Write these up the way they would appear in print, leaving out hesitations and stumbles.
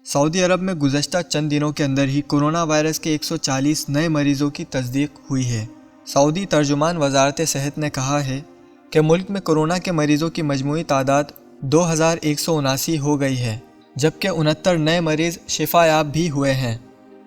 Saudi अरब में गुज़श्ता चंद दिनों के अंदर ही कोरोना वायरस के 140 नए मरीज़ों की तस्दीक हुई है। सऊदी तर्जुमान वज़ारत सेहत ने कहा है कि मुल्क में कोरोना के मरीज़ों की मजमूई तादाद 2179 हो गई है, जबकि 69 नए मरीज़ शिफायाब भी हुए हैं,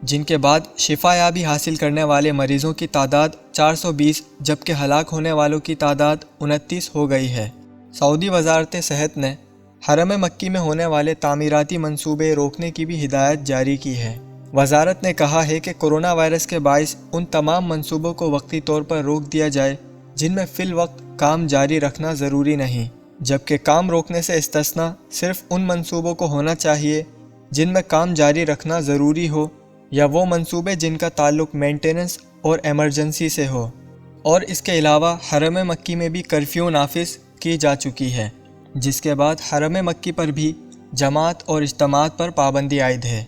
जिनके बाद शिफायाबी हासिल करने वाले मरीज़ों की तादाद 420 जबकि हलाक होने वालों की तादाद 29 हो गई है। सऊदी वज़ारत सेहत ने हरम मक्की में होने वाले तामीराती मंसूबे रोकने की भी हिदायत जारी की है। वज़ारत ने कहा है कि कोरोना वायरस के बाइस उन तमाम मंसूबों को वक्ती तौर पर रोक दिया जाए जिनमें फ़िल वक्त काम जारी रखना ज़रूरी नहीं, जबकि काम रोकने से इस्तिस्ना सिर्फ उन मंसूबों को होना चाहिए जिनमें काम जारी रखना ज़रूरी हो या वो मंसूबे जिनका ताल्लुक़ मेंटेनेंस और एमरजेंसी से हो। और इसके अलावा हरम मक्की में भी कर्फ्यू नाफिज की जा चुकी है, जिसके बाद हरम मक्की पर भी जमात और इज्तिमात पर पाबंदी आयद है।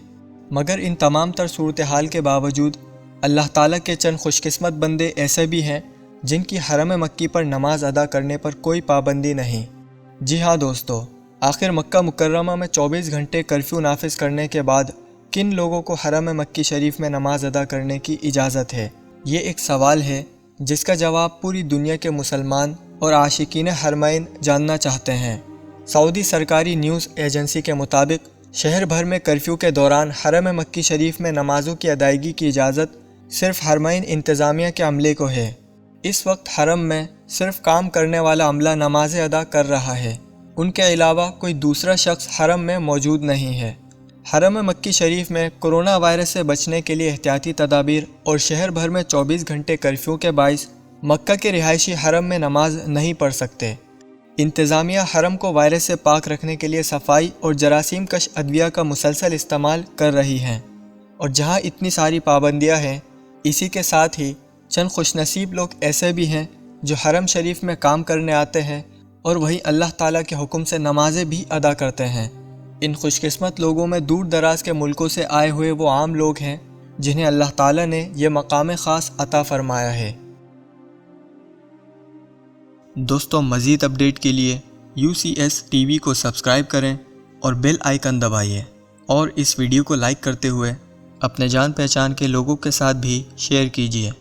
मगर इन तमाम तर सूरत हाल के बावजूद अल्लाह ताला के चंद खुशकिस्मत बंदे ऐसे भी हैं जिनकी हरम मक्की पर नमाज अदा करने पर कोई पाबंदी नहीं। जी हाँ दोस्तों, आखिर मक्का मुकर्रमा में 24 घंटे कर्फ्यू नाफिज करने के बाद किन लोगों को हरम मक्की शरीफ में नमाज अदा करने की इजाज़त है? ये एक सवाल है जिसका जवाब पूरी दुनिया के मुसलमान और आशिकीन हरमैन जानना चाहते हैं। सऊदी सरकारी न्यूज़ एजेंसी के मुताबिक शहर भर में कर्फ्यू के दौरान हरम मक्की शरीफ में नमाज़ों की अदायगी की इजाज़त सिर्फ हरमैन इंतज़ामिया के अमले को है। इस वक्त हरम में सिर्फ काम करने वाला अमला नमाज़ें अदा कर रहा है, उनके अलावा कोई दूसरा शख्स हरम में मौजूद नहीं है। हरम मक्की शरीफ में कोरोना वायरस से बचने के लिए एहतियाती तदाबीर और शहर भर में 24 घंटे कर्फ्यू के बाइस मक्का के रिहायशी हरम में नमाज नहीं पढ़ सकते। इंतज़ामिया हरम को वायरस से पाक रखने के लिए सफाई और जरासीम कश अद्विया का मुसलसल इस्तेमाल कर रही हैं। और जहां इतनी सारी पाबंदियां हैं, इसी के साथ ही चंद खुशनसीब लोग ऐसे भी हैं जो हरम शरीफ में काम करने आते हैं और वहीं अल्लाह ताला के हुक्म से नमाजें भी अदा करते हैं। इन खुशकिस्मत लोगों में दूर दराज के मुल्कों से आए हुए वो आम लोग हैं जिन्हें अल्लाह ताला ने यह मकाम ख़ास अता फ़रमाया है। दोस्तों, मज़ीद अपडेट के लिए UCS TV को सब्सक्राइब करें और बेल आइकन दबाइए और इस वीडियो को लाइक करते हुए अपने जान पहचान के लोगों के साथ भी शेयर कीजिए।